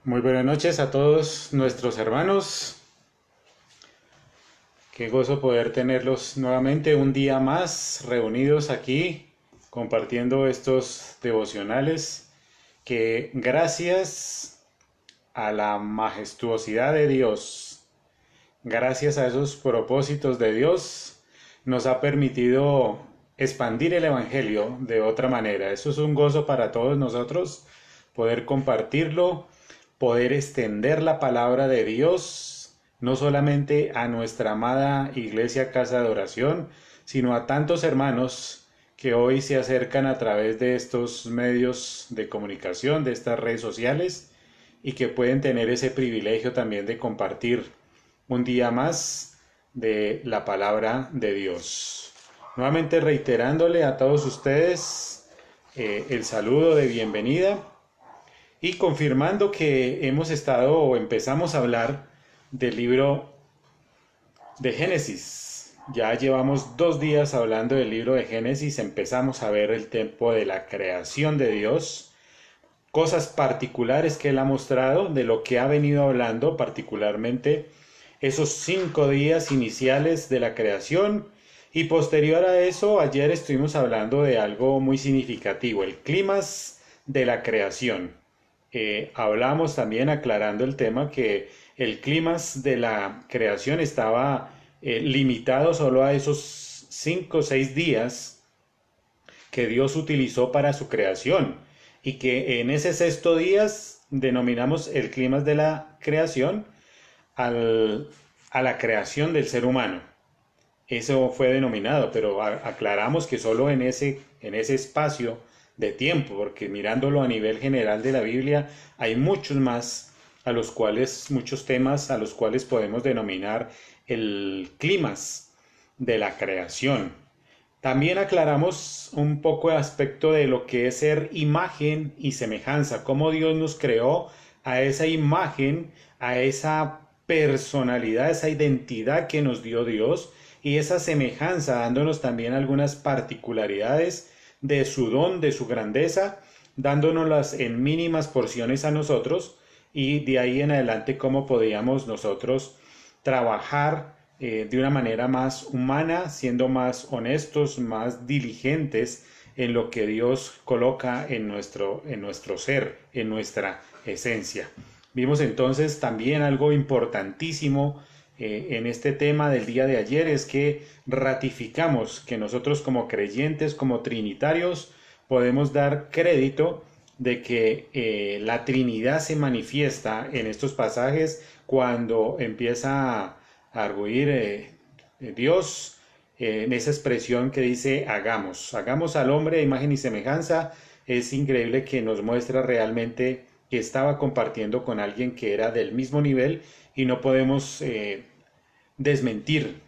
Muy buenas noches a todos nuestros hermanos. Qué gozo poder tenerlos nuevamente un día más reunidos aquí compartiendo estos devocionales que gracias a la majestuosidad de Dios, gracias a esos propósitos de Dios, nos ha permitido expandir el Evangelio de otra manera. Eso es un gozo para todos nosotros, poder compartirlo, poder extender la palabra de Dios, no solamente a nuestra amada Iglesia Casa de Oración, sino a tantos hermanos que hoy se acercan a través de estos medios de comunicación, de estas redes sociales, y que pueden tener ese privilegio también de compartir un día más de la palabra de Dios. Nuevamente reiterándole a todos ustedes el saludo de bienvenida y confirmando que hemos estado o empezamos a hablar del libro de Génesis. Ya llevamos 2 días hablando del libro de Génesis, empezamos a ver el tiempo de la creación de Dios, cosas particulares que Él ha mostrado, de lo que ha venido hablando, particularmente esos 5 días iniciales de la creación, y posterior a eso, ayer estuvimos hablando de algo muy significativo, el clímax de la creación. Hablamos también aclarando el tema que el clímax de la creación estaba limitado solo a esos 5 o 6 días que Dios utilizó para su creación, y que en ese sexto día denominamos el clímax de la creación a la creación del ser humano. Eso fue denominado, pero aclaramos que solo en ese espacio de tiempo, porque mirándolo a nivel general de la Biblia hay muchos temas a los cuales podemos denominar el clímax de la creación. También aclaramos un poco el aspecto de lo que es ser imagen y semejanza, cómo Dios nos creó a esa imagen, a esa personalidad, esa identidad que nos dio Dios, y esa semejanza dándonos también algunas particularidades de su don, de su grandeza, dándonoslas en mínimas porciones a nosotros, y de ahí en adelante cómo podíamos nosotros trabajar de una manera más humana, siendo más honestos, más diligentes en lo que Dios coloca en nuestro ser, en nuestra esencia. Vimos entonces también algo importantísimo en este tema del día de ayer, es que ratificamos que nosotros como creyentes, como trinitarios, podemos dar crédito de que la Trinidad se manifiesta en estos pasajes cuando empieza a arguir Dios en esa expresión que dice hagamos al hombre a imagen y semejanza. Es increíble que nos muestra realmente que estaba compartiendo con alguien que era del mismo nivel, y no podemos desmentir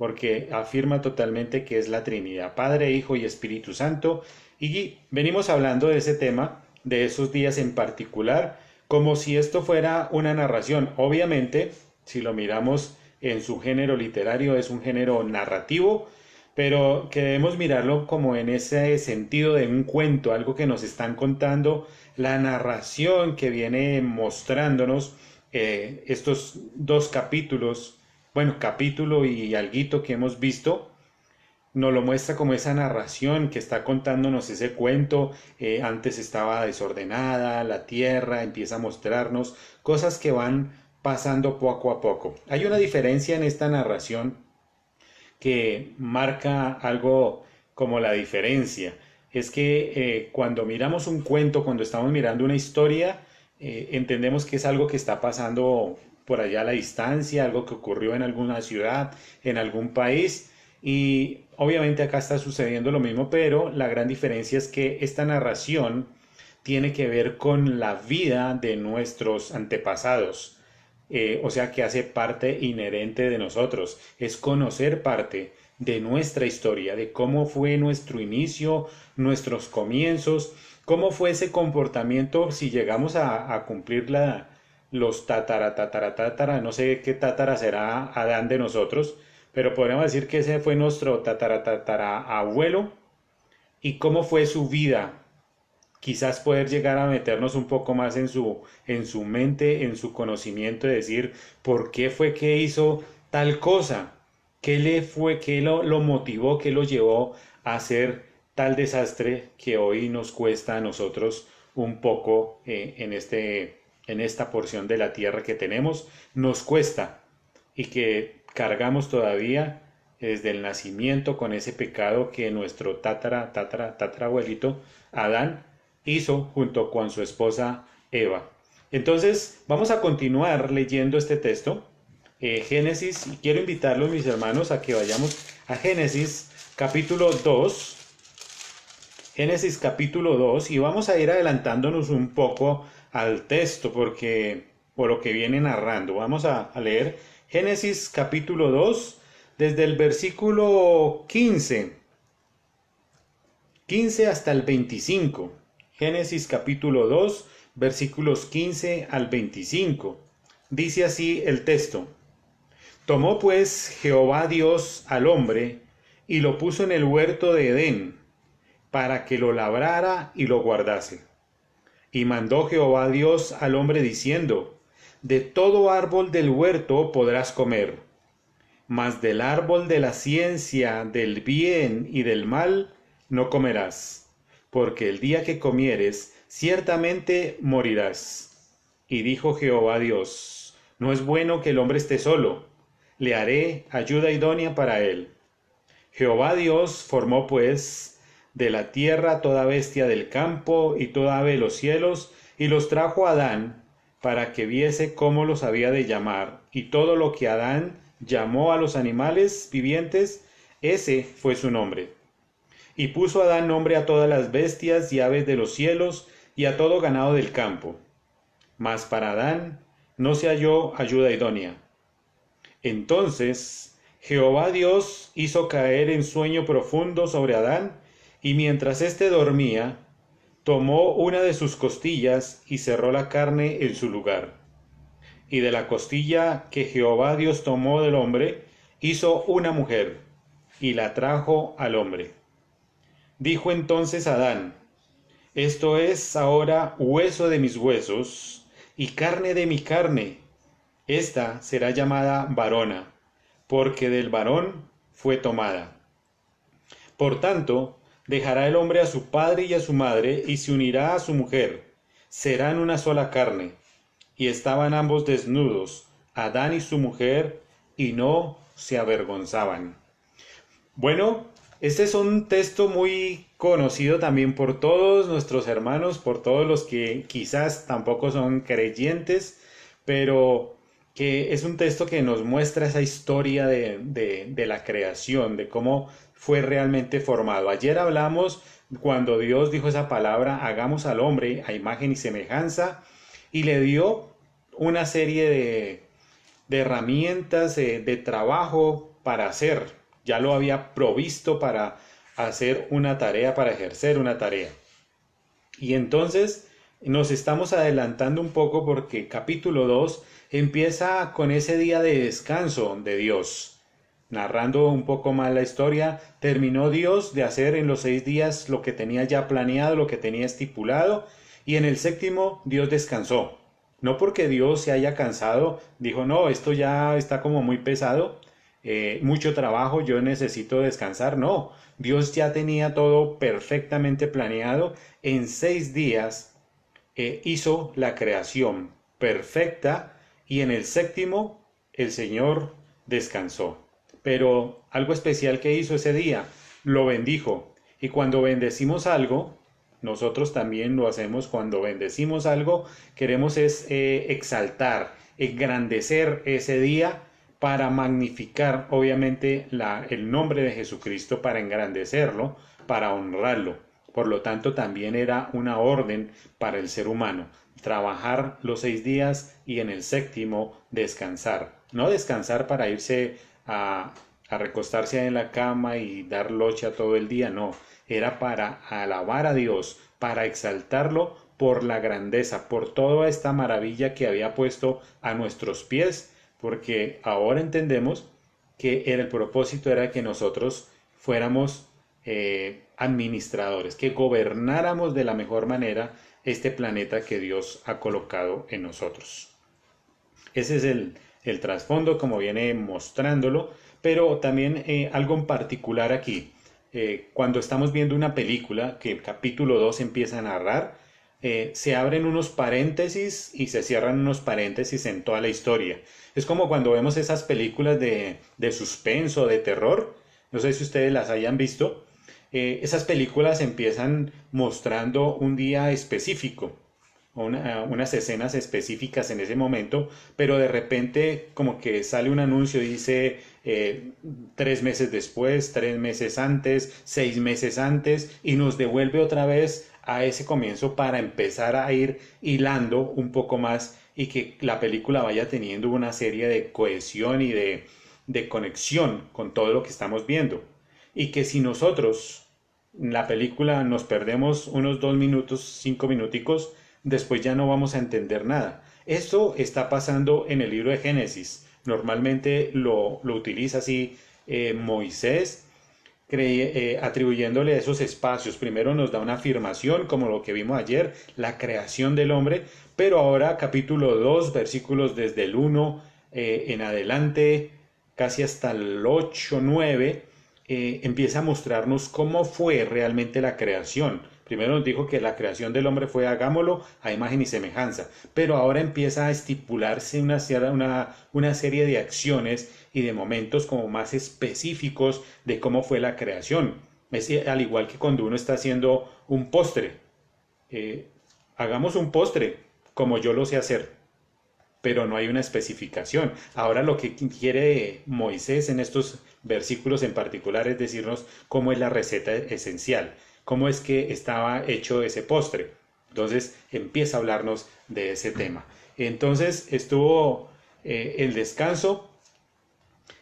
porque afirma totalmente que es la Trinidad, Padre, Hijo y Espíritu Santo. Y venimos hablando de ese tema, de esos días en particular, como si esto fuera una narración. Obviamente, si lo miramos en su género literario, es un género narrativo, pero que debemos mirarlo como en ese sentido de un cuento, algo que nos están contando, la narración que viene mostrándonos estos dos capítulos, bueno, capítulo y alguito que hemos visto, nos lo muestra como esa narración que está contándonos ese cuento. Antes estaba desordenada, la tierra empieza a mostrarnos cosas que van pasando poco a poco. Hay una diferencia en esta narración que marca algo como la diferencia. Es que cuando miramos un cuento, cuando estamos mirando una historia, entendemos que es algo que está pasando por allá a la distancia, algo que ocurrió en alguna ciudad, en algún país, y obviamente acá está sucediendo lo mismo, pero la gran diferencia es que esta narración tiene que ver con la vida de nuestros antepasados. O sea que hace parte inherente de nosotros, es conocer parte de nuestra historia, de cómo fue nuestro inicio, nuestros comienzos, cómo fue ese comportamiento si llegamos a cumplir los tatara, no sé qué tatara será Adán de nosotros, pero podríamos decir que ese fue nuestro tatara abuelo y cómo fue su vida. Quizás poder llegar a meternos un poco más en su mente, en su conocimiento, de decir por qué fue que hizo tal cosa, qué le fue, qué lo motivó, qué lo llevó a hacer tal desastre que hoy nos cuesta a nosotros un poco en esta porción de la tierra que tenemos, nos cuesta y que cargamos todavía desde el nacimiento con ese pecado que nuestro tatarabuelito Adán hizo junto con su esposa Eva. Entonces, vamos a continuar leyendo este texto, Génesis, y quiero invitarlos, mis hermanos, a que vayamos a Génesis capítulo 2. Génesis capítulo 2, y vamos a ir adelantándonos un poco al texto, porque por lo que viene narrando, vamos a leer Génesis capítulo 2, desde el versículo 15 hasta el 25. Génesis capítulo 2, versículos 15 al 25. Dice así el texto. Tomó pues Jehová Dios al hombre y lo puso en el huerto de Edén, para que lo labrara y lo guardase. Y mandó Jehová Dios al hombre diciendo, de todo árbol del huerto podrás comer, mas del árbol de la ciencia del bien y del mal no comerás, porque el día que comieres ciertamente morirás. Y dijo Jehová Dios, no es bueno que el hombre esté solo, le haré ayuda idónea para él. Jehová Dios formó pues de la tierra toda bestia del campo y toda ave de los cielos, y los trajo a Adán, para que viese cómo los había de llamar, y todo lo que Adán llamó a los animales vivientes, ese fue su nombre. Y puso Adán nombre a todas las bestias y aves de los cielos, y a todo ganado del campo. Mas para Adán no se halló ayuda idónea. Entonces Jehová Dios hizo caer en sueño profundo sobre Adán, y mientras éste dormía, tomó una de sus costillas y cerró la carne en su lugar. Y de la costilla que Jehová Dios tomó del hombre, hizo una mujer, y la trajo al hombre. Dijo entonces Adán, esto es ahora hueso de mis huesos, y carne de mi carne. Esta será llamada varona, porque del varón fue tomada. Por tanto, dejará el hombre a su padre y a su madre, y se unirá a su mujer. Serán una sola carne. Y estaban ambos desnudos, Adán y su mujer, y no se avergonzaban. Bueno, este es un texto muy conocido también por todos nuestros hermanos, por todos los que quizás tampoco son creyentes, pero que es un texto que nos muestra esa historia de la creación, de cómo fue realmente formado. Ayer hablamos cuando Dios dijo esa palabra, hagamos al hombre a imagen y semejanza, y le dio una serie de herramientas de trabajo para hacer, ya lo había provisto para hacer una tarea, para ejercer una tarea. Y entonces nos estamos adelantando un poco porque capítulo 2 empieza con ese día de descanso de Dios. Narrando un poco más la historia, terminó Dios de hacer en los 6 días lo que tenía ya planeado, lo que tenía estipulado, y en el séptimo Dios descansó. No porque Dios se haya cansado, dijo, no, esto ya está como muy pesado, mucho trabajo, yo necesito descansar. No, Dios ya tenía todo perfectamente planeado. En 6 días hizo la creación perfecta y en el séptimo el Señor descansó. Pero algo especial que hizo ese día, lo bendijo. Y cuando bendecimos algo, nosotros también lo hacemos cuando bendecimos algo, queremos es exaltar, engrandecer ese día para magnificar obviamente el nombre de Jesucristo, para engrandecerlo, para honrarlo. Por lo tanto, también era una orden para el ser humano, trabajar los 6 días y en el séptimo descansar. No descansar para irse a recostarse en la cama y dar locha todo el día, no. Era para alabar a Dios, para exaltarlo por la grandeza, por toda esta maravilla que había puesto a nuestros pies, porque ahora entendemos que el propósito era que nosotros fuéramos administradores, que gobernáramos de la mejor manera este planeta que Dios ha colocado en nosotros. Ese es el trasfondo como viene mostrándolo, pero también algo en particular aquí. Cuando estamos viendo una película que el capítulo 2 empieza a narrar, se abren unos paréntesis y se cierran unos paréntesis en toda la historia. Es como cuando vemos esas películas de suspenso, de terror, no sé si ustedes las hayan visto. Esas películas empiezan mostrando un día específico, unas escenas específicas en ese momento, pero de repente como que sale un anuncio y dice 3 meses después, 3 meses antes, 6 meses antes, y nos devuelve otra vez a ese comienzo para empezar a ir hilando un poco más y que la película vaya teniendo una serie de cohesión y de conexión con todo lo que estamos viendo. Y que si nosotros en la película nos perdemos unos 2 minutos, 5 minuticos, después ya no vamos a entender nada. Esto está pasando en el libro de Génesis. Normalmente lo utiliza así Moisés, atribuyéndole esos espacios. Primero nos da una afirmación, como lo que vimos ayer, la creación del hombre, pero ahora capítulo 2, versículos desde el 1 en adelante, casi hasta el 8, 9, empieza a mostrarnos cómo fue realmente la creación. Primero nos dijo que la creación del hombre fue hagámoslo a imagen y semejanza, pero ahora empieza a estipularse una serie de acciones y de momentos como más específicos de cómo fue la creación. Es al igual que cuando uno está haciendo un postre. Hagamos un postre como yo lo sé hacer, pero no hay una especificación. Ahora lo que quiere Moisés en estos versículos en particular es decirnos cómo es la receta esencial, cómo es que estaba hecho ese postre. Entonces empieza a hablarnos de ese tema. Entonces estuvo el descanso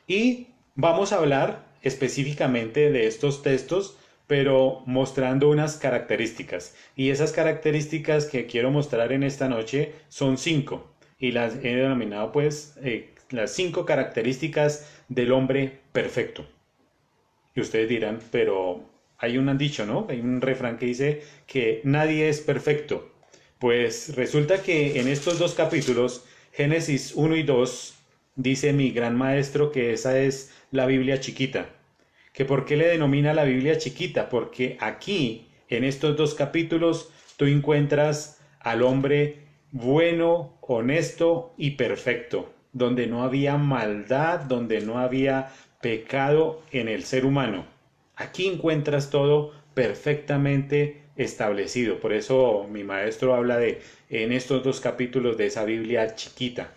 y vamos a hablar específicamente de estos textos, pero mostrando unas características. Y esas características que quiero mostrar en esta noche son 5 y las he denominado pues las 5 características del hombre perfecto. Y ustedes dirán, pero hay un dicho, ¿no? Hay un refrán que dice que nadie es perfecto. Pues resulta que en estos 2 capítulos, Génesis 1 y 2, dice mi gran maestro que esa es la Biblia chiquita. ¿Que por qué le denomina la Biblia chiquita? Porque aquí, en estos 2 capítulos, tú encuentras al hombre bueno, honesto y perfecto, donde no había maldad, donde no había pecado en el ser humano. Aquí encuentras todo perfectamente establecido. Por eso mi maestro habla en estos 2 capítulos de esa Biblia chiquita.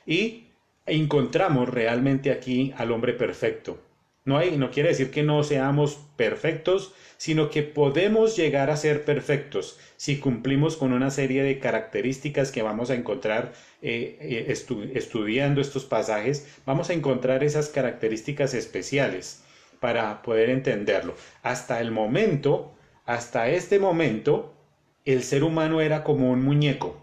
Y encontramos realmente aquí al hombre perfecto. No quiere decir que no seamos perfectos, sino que podemos llegar a ser perfectos si cumplimos con una serie de características que vamos a encontrar estudiando estos pasajes. Vamos a encontrar esas características especiales para poder entenderlo. Hasta este momento, el ser humano era como un muñeco.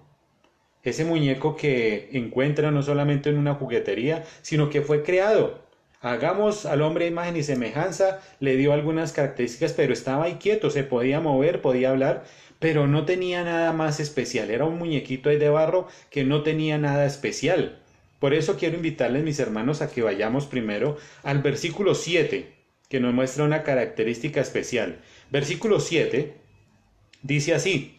Ese muñeco que encuentra no solamente en una juguetería, sino que fue creado. Hagamos al hombre a imagen y semejanza, le dio algunas características, pero estaba ahí quieto, se podía mover, podía hablar, pero no tenía nada más especial. Era un muñequito ahí de barro que no tenía nada especial. Por eso quiero invitarles, mis hermanos, a que vayamos primero al versículo 7, que nos muestra una característica especial. Versículo 7 dice así: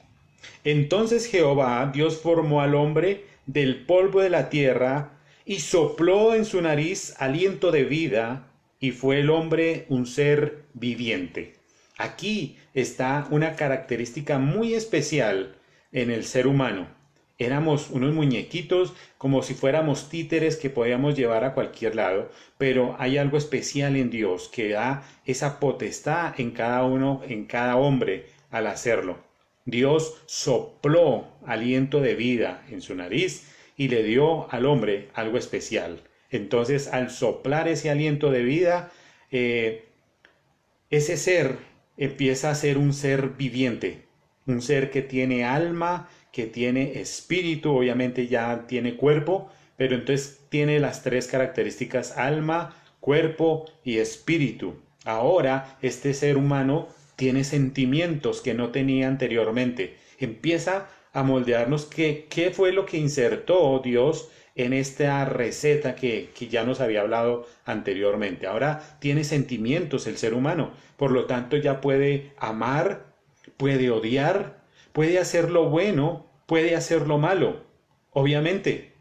Entonces Jehová, Dios, formó al hombre del polvo de la tierra y sopló en su nariz aliento de vida, y fue el hombre un ser viviente. Aquí está una característica muy especial en el ser humano. Éramos unos muñequitos, como si fuéramos títeres que podíamos llevar a cualquier lado, pero hay algo especial en Dios que da esa potestad en cada uno, en cada hombre al hacerlo. Dios sopló aliento de vida en su nariz y le dio al hombre algo especial. Entonces, al soplar ese aliento de vida, ese ser empieza a ser un ser viviente, un ser que tiene alma, que tiene espíritu, obviamente ya tiene cuerpo, pero entonces tiene las tres características: alma, cuerpo y espíritu. Ahora este ser humano tiene sentimientos que no tenía anteriormente. Empieza a moldearnos qué fue lo que insertó Dios en esta receta que ya nos había hablado anteriormente. Ahora tiene sentimientos el ser humano, por lo tanto ya puede amar, puede odiar, puede hacer lo bueno, puede hacer lo malo, obviamente,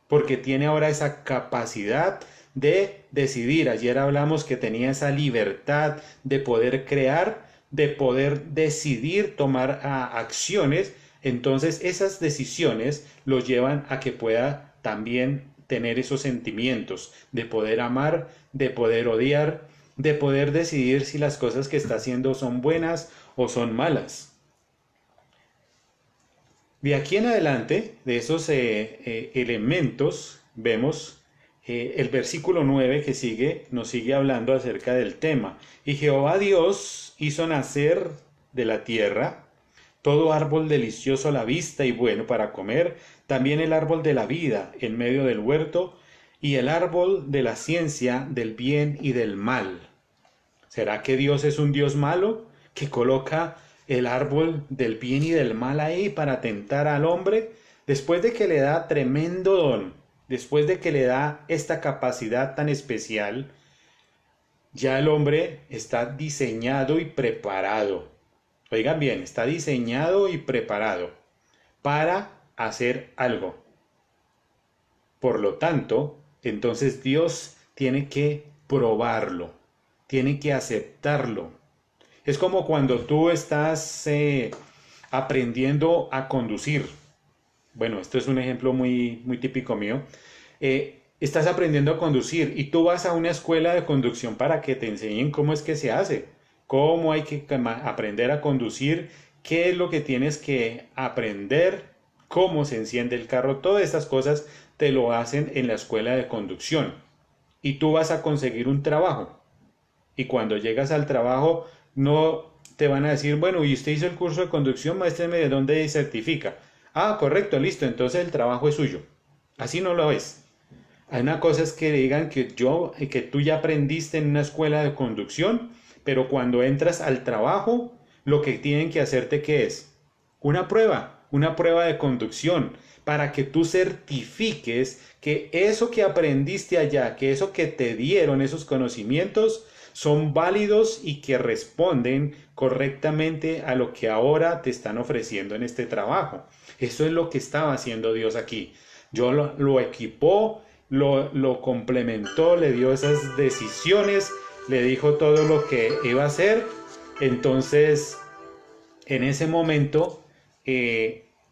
porque tiene ahora esa capacidad de decidir. Ayer hablamos que tenía esa libertad de poder crear, de poder decidir tomar acciones. Entonces esas decisiones lo llevan a que pueda también tener esos sentimientos de poder amar, de poder odiar, de poder decidir si las cosas que está haciendo son buenas o son malas. De aquí en adelante, de esos elementos, vemos el versículo 9 que sigue, nos sigue hablando acerca del tema. Y Jehová Dios hizo nacer de la tierra todo árbol delicioso a la vista y bueno para comer, también el árbol de la vida en medio del huerto, y el árbol de la ciencia del bien y del mal. ¿Será que Dios es un Dios malo que coloca el árbol del bien y del mal ahí para tentar al hombre? Después de que le da tremendo don, después de que le da esta capacidad tan especial, ya el hombre está diseñado y preparado. Oigan bien, está diseñado y preparado para hacer algo. Por lo tanto, entonces Dios tiene que probarlo, tiene que aceptarlo. Es como cuando tú estás aprendiendo a conducir. Bueno, esto es un ejemplo muy típico mío. Estás aprendiendo a conducir y tú vas a una escuela de conducción para que te enseñen cómo es que se hace, cómo hay que aprender a conducir, qué es lo que tienes que aprender, cómo se enciende el carro. Todas estas cosas te lo hacen en la escuela de conducción. Y tú vas a conseguir un trabajo. Y cuando llegas al trabajo, no te van a decir, bueno, ¿y usted hizo el curso de conducción? Muéstreme de dónde certifica. Ah, correcto, listo, entonces el trabajo es suyo. Así no lo es. Hay una cosa es que digan que tú ya aprendiste en una escuela de conducción, pero cuando entras al trabajo, lo que tienen que hacerte, ¿qué es? Una prueba de conducción, para que tú certifiques que eso que aprendiste allá, que eso que te dieron, esos conocimientos, son válidos y que responden correctamente a lo que ahora te están ofreciendo en este trabajo. Eso es lo que estaba haciendo Dios aquí. Lo equipó, lo complementó, le dio esas decisiones, le dijo todo lo que iba a hacer. Entonces, en ese momento,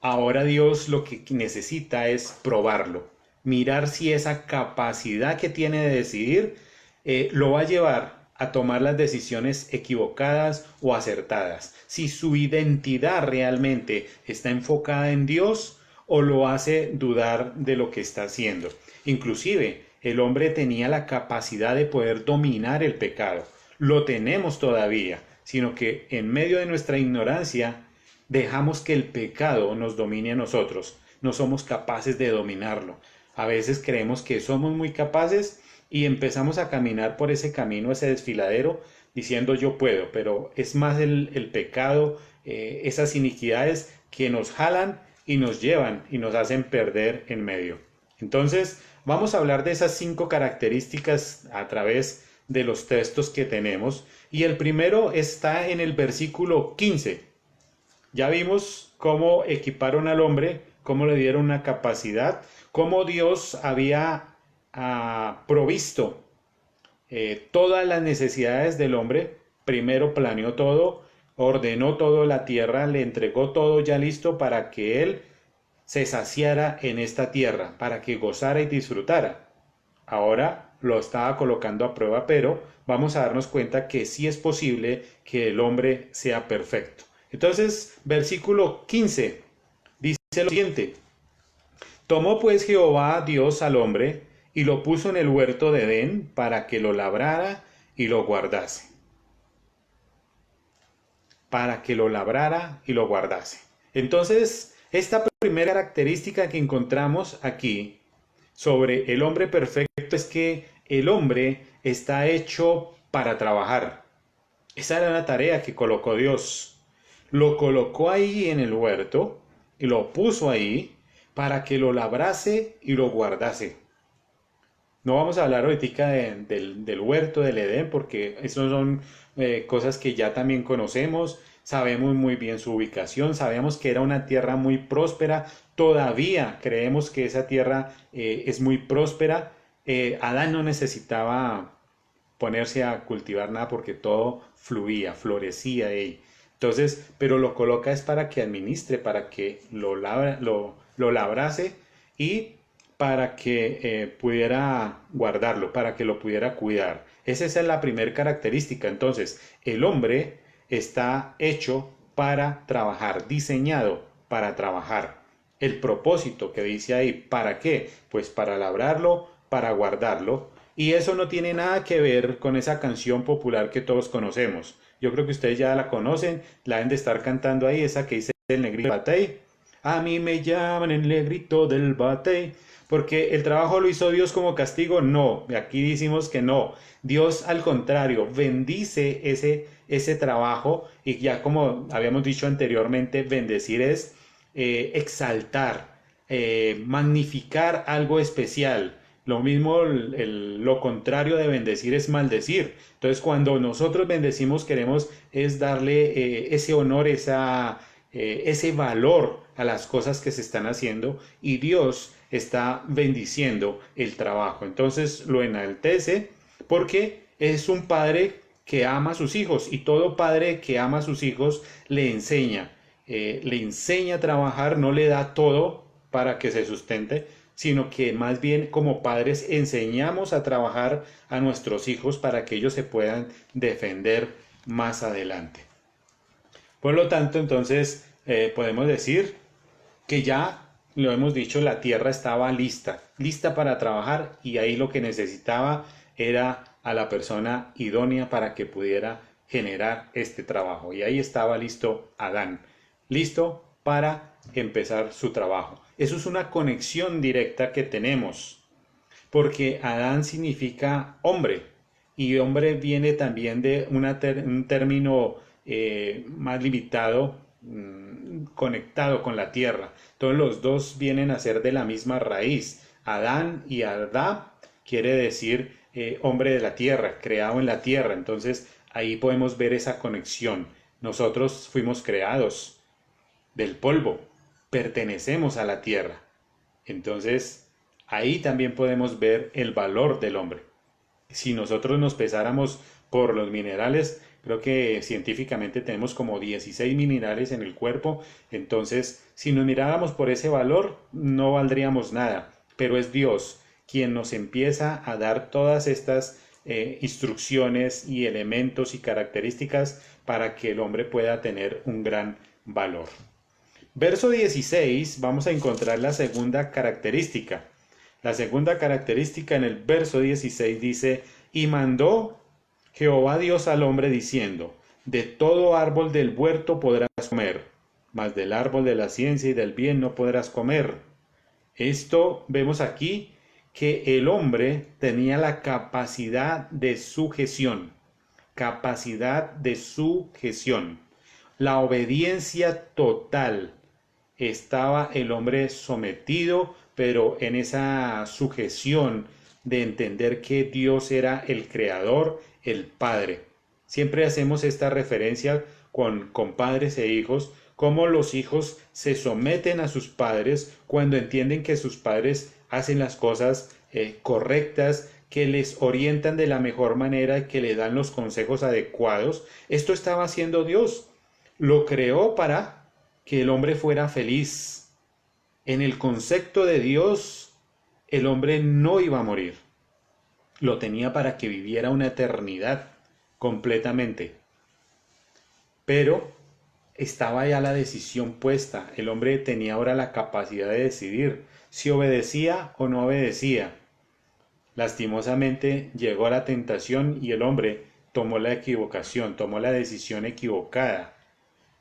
ahora Dios lo que necesita es probarlo, mirar si esa capacidad que tiene de decidir lo va a llevar a tomar las decisiones equivocadas o acertadas. Si su identidad realmente está enfocada en Dios o lo hace dudar de lo que está haciendo. Inclusive, el hombre tenía la capacidad de poder dominar el pecado. Lo tenemos todavía, sino que en medio de nuestra ignorancia dejamos que el pecado nos domine a nosotros. No somos capaces de dominarlo. A veces creemos que somos muy capaces y empezamos a caminar por ese camino, ese desfiladero, diciendo yo puedo, pero es más el pecado, esas iniquidades que nos jalan y nos llevan y nos hacen perder en medio. Entonces, vamos a hablar de esas 5 características a través de los textos que tenemos. Y el primero está en el versículo 15. Ya vimos cómo equiparon al hombre, cómo le dieron una capacidad, cómo Dios había provisto todas las necesidades del hombre. Primero planeó todo, ordenó todo la tierra, le entregó todo ya listo para que él se saciara en esta tierra, para que gozara y disfrutara. Ahora lo estaba colocando a prueba, pero vamos a darnos cuenta que sí es posible que el hombre sea perfecto. Entonces, versículo 15 dice lo siguiente: tomó pues Jehová Dios al hombre y lo puso en el huerto de Edén para que lo labrara y lo guardase. Para que lo labrara y lo guardase. Entonces, esta primera característica que encontramos aquí sobre el hombre perfecto es que el hombre está hecho para trabajar. Esa era la tarea que colocó Dios. Lo colocó ahí en el huerto y lo puso ahí para que lo labrase y lo guardase. No vamos a hablar ahorita del huerto del Edén porque eso son cosas que ya también conocemos. Sabemos muy bien su ubicación, sabemos que era una tierra muy próspera, todavía creemos que esa tierra es muy próspera. Adán no necesitaba ponerse a cultivar nada porque todo fluía, florecía ahí. Entonces, pero lo coloca es para que administre, para que lo labrase y para que pudiera guardarlo, para que lo pudiera cuidar. Esa es la primera característica. Entonces, el hombre está hecho para trabajar, diseñado para trabajar. El propósito que dice ahí, ¿para qué? Pues para labrarlo, para guardarlo. Y eso no tiene nada que ver con esa canción popular que todos conocemos. Yo creo que ustedes ya la conocen, la deben de estar cantando ahí, esa que dice el negrito del batey. A mí me llaman el negrito del batey. Porque el trabajo lo hizo Dios como castigo, no, aquí decimos que no. Dios al contrario, bendice ese trabajo y ya como habíamos dicho anteriormente, bendecir es exaltar, magnificar algo especial. Lo mismo, lo contrario de bendecir es maldecir. Entonces, cuando nosotros bendecimos, queremos es darle ese honor, ese valor a las cosas que se están haciendo y Dios está bendiciendo el trabajo. Entonces, lo enaltece porque es un padre que ama a sus hijos y todo padre que ama a sus hijos le enseña a trabajar, no le da todo para que se sustente, sino que más bien como padres enseñamos a trabajar a nuestros hijos para que ellos se puedan defender más adelante. Por lo tanto, entonces podemos decir que ya lo hemos dicho, la tierra estaba lista, lista para trabajar y ahí lo que necesitaba era a la persona idónea para que pudiera generar este trabajo. Y ahí estaba listo Adán, listo para empezar su trabajo. Eso es una conexión directa que tenemos, porque Adán significa hombre, y hombre viene también de un término más limitado, conectado con la tierra. Todos los dos vienen a ser de la misma raíz. Adán y Adá quiere decir hombre de la tierra, creado en la tierra. Entonces ahí podemos ver esa conexión. Nosotros fuimos creados del polvo, pertenecemos a la tierra. Entonces ahí también podemos ver el valor del hombre. Si nosotros nos pesáramos por los minerales, creo que científicamente tenemos como 16 minerales en el cuerpo, entonces si nos miráramos por ese valor no valdríamos nada, pero es Dios quien nos empieza a dar todas estas instrucciones y elementos y características para que el hombre pueda tener un gran valor. Verso 16, vamos a encontrar la segunda característica. La segunda característica en el verso 16 dice: y mandó Jehová Dios al hombre diciendo: de todo árbol del huerto podrás comer, mas del árbol de la ciencia y del bien no podrás comer. Esto vemos aquí que el hombre tenía la capacidad de sujeción, la obediencia total. Estaba el hombre sometido, pero en esa sujeción de entender que Dios era el creador, el Padre. Siempre hacemos esta referencia con padres e hijos, cómo los hijos se someten a sus padres cuando entienden que sus padres hacen las cosas correctas, que les orientan de la mejor manera y que le dan los consejos adecuados. Esto estaba haciendo Dios. Lo creó para que el hombre fuera feliz. En el concepto de Dios, el hombre no iba a morir. Lo tenía para que viviera una eternidad completamente. Pero estaba ya la decisión puesta. El hombre tenía ahora la capacidad de decidir si obedecía o no obedecía. Lastimosamente llegó la tentación y el hombre tomó la equivocación, tomó la decisión equivocada.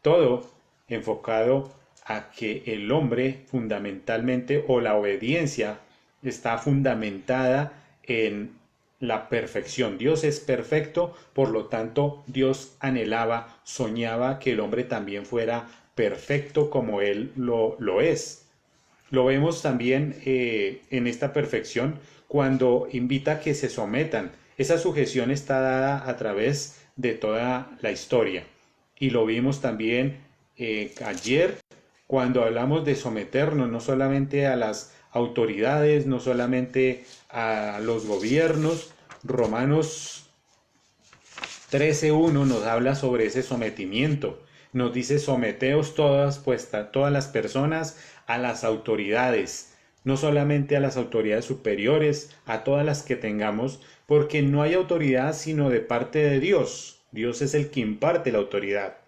Todo enfocado a que el hombre fundamentalmente, o la obediencia, está fundamentada en la perfección. Dios es perfecto, por lo tanto Dios anhelaba, soñaba que el hombre también fuera perfecto como Él lo es. Lo vemos también en esta perfección cuando invita a que se sometan. Esa sujeción está dada a través de toda la historia. Y lo vimos también ayer cuando hablamos de someternos no solamente a las autoridades, no solamente a los gobiernos. Romanos 13:1 nos habla sobre ese sometimiento. Nos dice: someteos todas las personas a las autoridades, no solamente a las autoridades superiores, a todas las que tengamos, porque no hay autoridad sino de parte de Dios. Dios es el que imparte la autoridad.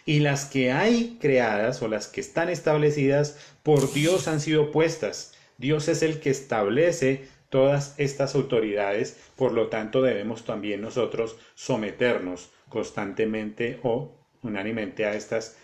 Y las que hay creadas o las que están establecidas por Dios han sido puestas. Dios es el que establece todas estas autoridades, por lo tanto debemos también nosotros someternos constantemente o unánimemente a estas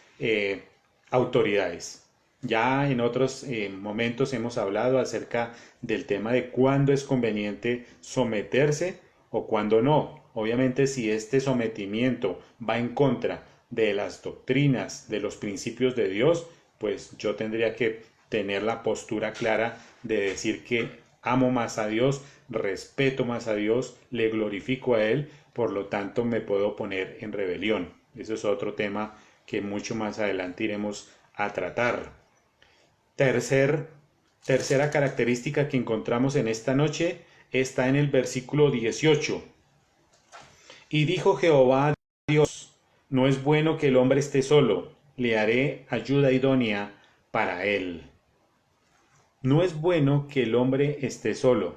autoridades. Ya en otros momentos hemos hablado acerca del tema de cuándo es conveniente someterse o cuándo no. Obviamente, si este sometimiento va en contra de las doctrinas, de los principios de Dios, pues yo tendría que tener la postura clara de decir que amo más a Dios, respeto más a Dios, le glorifico a Él, por lo tanto me puedo poner en rebelión. Eso es otro tema que mucho más adelante iremos a tratar. Tercera característica que encontramos en esta noche está en el versículo 18. Y dijo Jehová Dios: no es bueno que el hombre esté solo, le haré ayuda idónea para él. No es bueno que el hombre esté solo,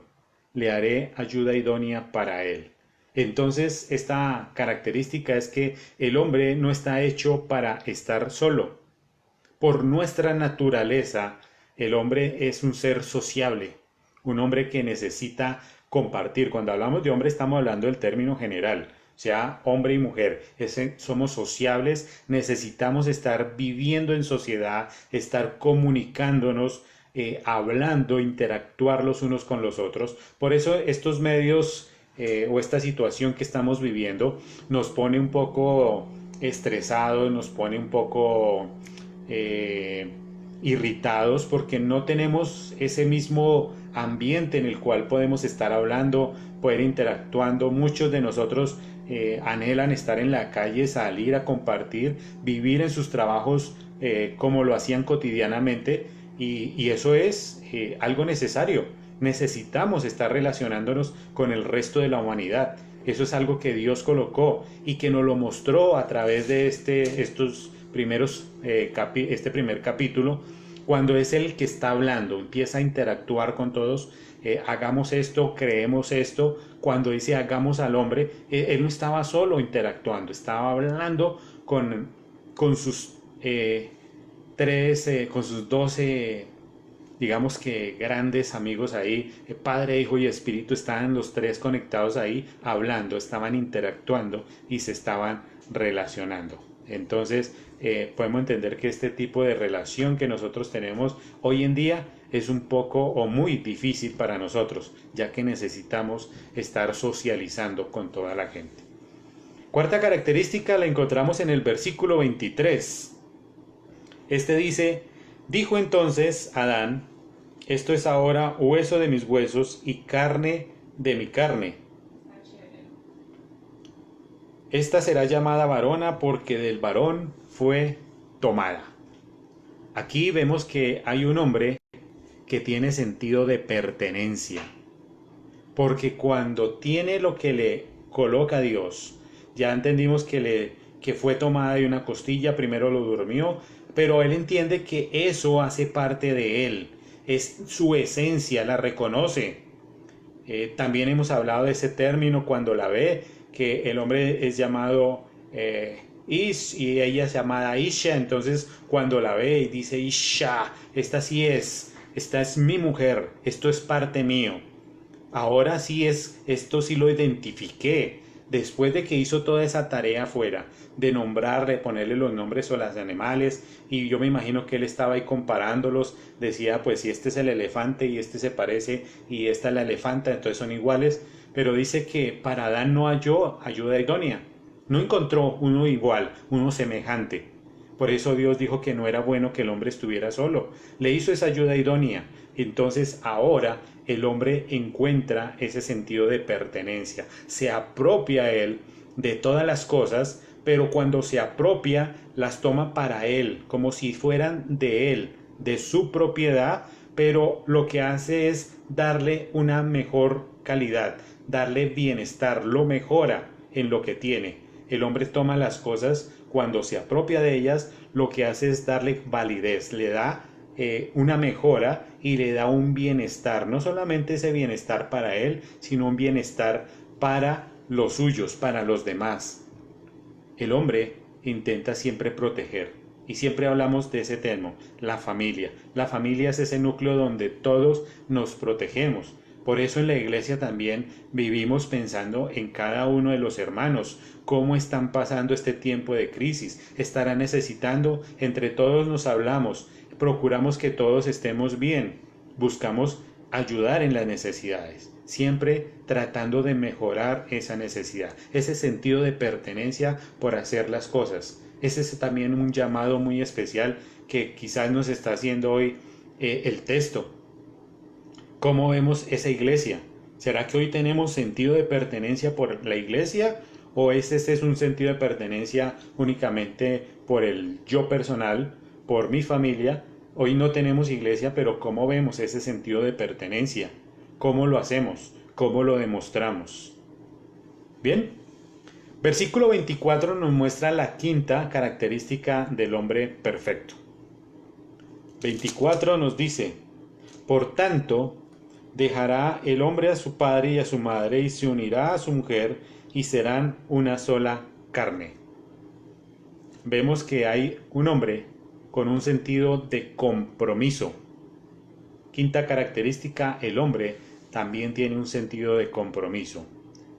le haré ayuda idónea para él. Entonces, esta característica es que el hombre no está hecho para estar solo. Por nuestra naturaleza, el hombre es un ser sociable, un hombre que necesita compartir. Cuando hablamos de hombre estamos hablando del término general, o sea, hombre y mujer. Somos sociables, necesitamos estar viviendo en sociedad, estar comunicándonos, hablando, interactuar los unos con los otros. Por eso estos medios o esta situación que estamos viviendo nos pone un poco estresados, nos pone un poco irritados, porque no tenemos ese mismo ambiente en el cual podemos estar hablando, poder interactuando. Muchos de nosotros anhelan estar en la calle, salir a compartir, vivir en sus trabajos como lo hacían cotidianamente, y eso es algo necesario. Necesitamos estar relacionándonos con el resto de la humanidad. Eso es algo que Dios colocó y que nos lo mostró a través de este primer capítulo, cuando es el que está hablando, empieza a interactuar con todos, hagamos esto, creemos esto. Cuando dice hagamos al hombre, él no estaba solo interactuando, estaba hablando con sus con sus 12, digamos que grandes amigos ahí, Padre, Hijo y Espíritu, estaban los tres conectados ahí, hablando, estaban interactuando y se estaban relacionando. Entonces, podemos entender que este tipo de relación que nosotros tenemos hoy en día es un poco o muy difícil para nosotros, ya que necesitamos estar socializando con toda la gente. Cuarta característica la encontramos en el versículo 23. Este dice: dijo entonces Adán, esto es ahora hueso de mis huesos y carne de mi carne. Esta será llamada varona porque del varón fue tomada. Aquí vemos que hay un hombre que tiene sentido de pertenencia, porque cuando tiene lo que le coloca Dios, ya entendimos que fue tomada de una costilla, primero lo durmió, pero él entiende que eso hace parte de él, es su esencia, la reconoce. También hemos hablado de ese término cuando la ve, que el hombre es llamado Ish y ella es llamada Isha. Entonces cuando la ve y dice Isha, esta sí es, esta es mi mujer, esto es parte mío. Ahora sí esto sí lo identifiqué. Después de que hizo toda esa tarea afuera, de nombrarle, ponerle los nombres a los animales, y yo me imagino que él estaba ahí comparándolos, decía, pues si este es el elefante y este se parece y esta es la elefanta, entonces son iguales, pero dice que para Adán no halló ayuda idónea, no encontró uno igual, uno semejante. Por eso Dios dijo que no era bueno que el hombre estuviera solo. Le hizo esa ayuda idónea. Entonces ahora el hombre encuentra ese sentido de pertenencia. Se apropia él de todas las cosas, pero cuando se apropia las toma para él, como si fueran de él, de su propiedad, pero lo que hace es darle una mejor calidad, darle bienestar, lo mejora en lo que tiene. El hombre toma las cosas, cuando se apropia de ellas, lo que hace es darle validez, le da una mejora y le da un bienestar, no solamente ese bienestar para él, sino un bienestar para los suyos, para los demás. El hombre intenta siempre proteger, y siempre hablamos de ese tema, la familia. La familia es ese núcleo donde todos nos protegemos. Por eso en la iglesia también vivimos pensando en cada uno de los hermanos, cómo están pasando este tiempo de crisis, estarán necesitando, entre todos nos hablamos, procuramos que todos estemos bien, buscamos ayudar en las necesidades, siempre tratando de mejorar esa necesidad, ese sentido de pertenencia por hacer las cosas. Ese es también un llamado muy especial que quizás nos está haciendo hoy el texto. ¿Cómo vemos esa iglesia? ¿Será que hoy tenemos sentido de pertenencia por la iglesia? ¿O este es un sentido de pertenencia únicamente por el yo personal, por mi familia? Hoy no tenemos iglesia, pero ¿cómo vemos ese sentido de pertenencia? ¿Cómo lo hacemos? ¿Cómo lo demostramos? Bien, versículo 24 nos muestra la quinta característica del hombre perfecto. 24 nos dice: por tanto, dejará el hombre a su padre y a su madre y se unirá a su mujer y serán una sola carne. Vemos que hay un hombre con un sentido de compromiso. Quinta característica, el hombre también tiene un sentido de compromiso.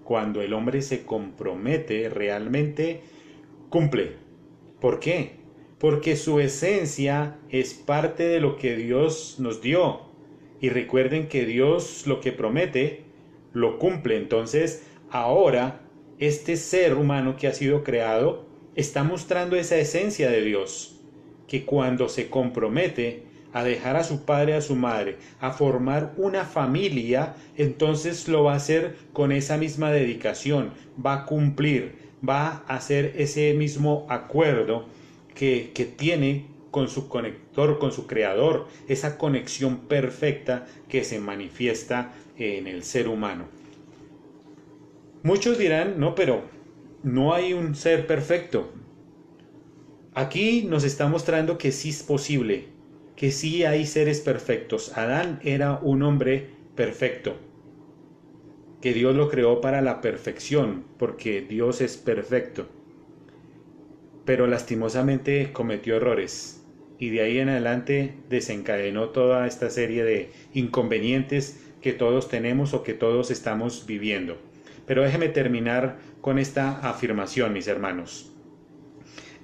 Cuando el hombre se compromete realmente, cumple. ¿Por qué? Porque su esencia es parte de lo que Dios nos dio. Y recuerden que Dios lo que promete, lo cumple. Entonces, ahora, este ser humano que ha sido creado está mostrando esa esencia de Dios, que cuando se compromete a dejar a su padre y a su madre, a formar una familia, entonces lo va a hacer con esa misma dedicación, va a cumplir, va a hacer ese mismo acuerdo que tiene con su conector, con su creador, esa conexión perfecta que se manifiesta en el ser humano. Muchos dirán, no, pero no hay un ser perfecto. Aquí nos está mostrando que sí es posible, que sí hay seres perfectos. Adán era un hombre perfecto, que Dios lo creó para la perfección, porque Dios es perfecto, pero lastimosamente cometió errores y de ahí en adelante desencadenó toda esta serie de inconvenientes que todos tenemos o que todos estamos viviendo. Pero déjeme terminar con esta afirmación, mis hermanos.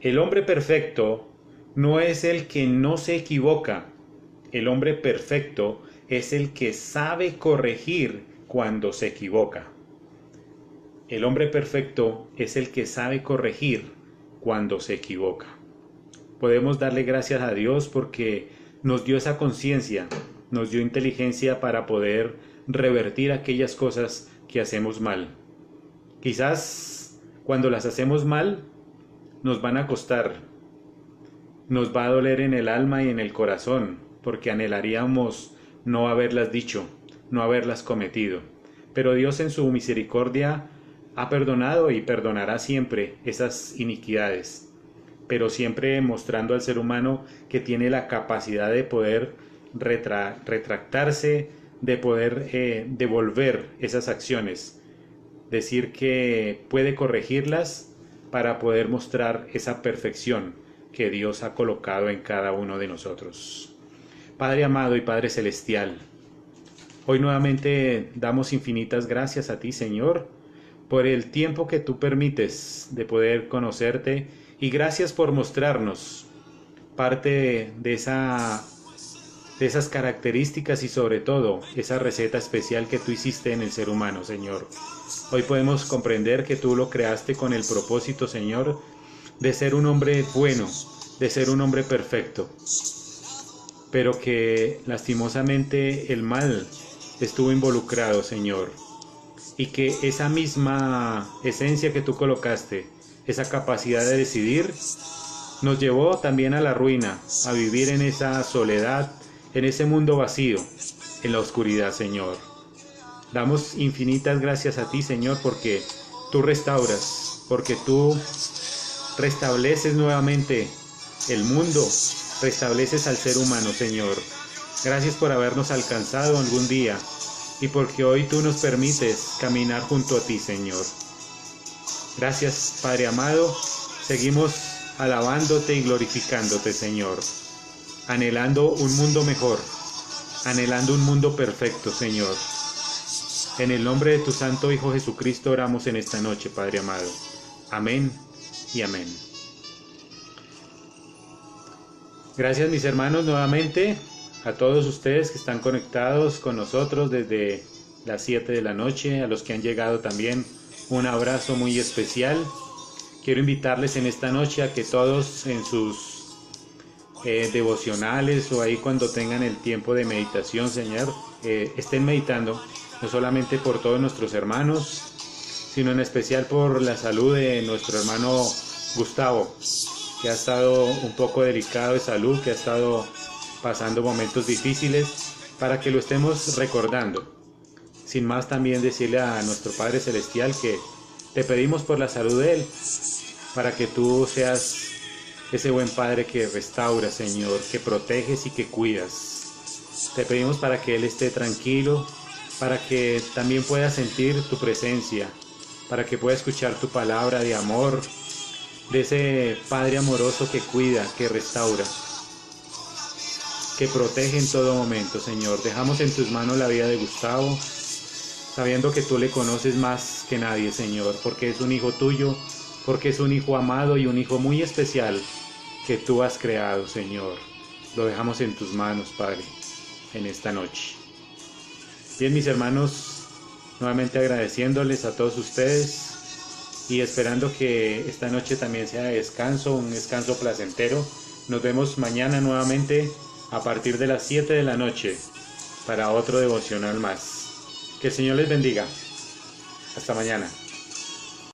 El hombre perfecto no es el que no se equivoca. El hombre perfecto es el que sabe corregir cuando se equivoca. El hombre perfecto es el que sabe corregir cuando se equivoca. Podemos darle gracias a Dios porque nos dio esa conciencia, nos dio inteligencia para poder revertir aquellas cosas que hacemos mal. Quizás cuando las hacemos mal nos van a costar, nos va a doler en el alma y en el corazón, porque anhelaríamos no haberlas dicho, no haberlas cometido. Pero Dios en su misericordia ha perdonado y perdonará siempre esas iniquidades, pero siempre mostrando al ser humano que tiene la capacidad de poder retractarse, de poder devolver esas acciones, decir que puede corregirlas para poder mostrar esa perfección que Dios ha colocado en cada uno de nosotros. Padre amado y Padre celestial, hoy nuevamente damos infinitas gracias a ti, Señor, por el tiempo que tú permites de poder conocerte, y gracias por mostrarnos parte de esas características y sobre todo esa receta especial que tú hiciste en el ser humano, Señor. Hoy podemos comprender que tú lo creaste con el propósito, Señor, de ser un hombre bueno, de ser un hombre perfecto, pero que lastimosamente el mal estuvo involucrado, Señor, y que esa misma esencia que tú colocaste, esa capacidad de decidir, nos llevó también a la ruina, a vivir en esa soledad, en ese mundo vacío, en la oscuridad, Señor. Damos infinitas gracias a ti, Señor, porque tú restauras, porque tú restableces nuevamente el mundo, restableces al ser humano, Señor. Gracias por habernos alcanzado algún día y porque hoy tú nos permites caminar junto a ti, Señor. Gracias, Padre amado. Seguimos alabándote y glorificándote, Señor. Anhelando un mundo mejor, anhelando un mundo perfecto, Señor. En el nombre de tu Santo Hijo Jesucristo oramos en esta noche, Padre amado. Amén y amén. Gracias, mis hermanos, nuevamente a todos ustedes que están conectados con nosotros desde las 7 de la noche, a los que han llegado también, un abrazo muy especial. Quiero invitarles en esta noche a que todos en sus devocionales o ahí cuando tengan el tiempo de meditación, Señor, estén meditando no solamente por todos nuestros hermanos, sino en especial por la salud de nuestro hermano Gustavo, que ha estado un poco delicado de salud, que ha estado pasando momentos difíciles, para que lo estemos recordando. Sin más, también decirle a nuestro Padre Celestial que te pedimos por la salud de él, para que tú seas ese buen Padre que restaura, Señor, que proteges y que cuidas. Te pedimos para que él esté tranquilo, para que también pueda sentir tu presencia, para que pueda escuchar tu palabra de amor, de ese Padre amoroso que cuida, que restaura, que protege en todo momento, Señor. Dejamos en tus manos la vida de Gustavo, sabiendo que tú le conoces más que nadie, Señor, porque es un hijo tuyo, porque es un hijo amado y un hijo muy especial que tú has creado, Señor. Lo dejamos en tus manos, Padre, en esta noche. Bien, mis hermanos, nuevamente agradeciéndoles a todos ustedes y esperando que esta noche también sea de descanso, un descanso placentero. Nos vemos mañana nuevamente a partir de las 7 de la noche para otro devocional más. Que el Señor les bendiga. Hasta mañana.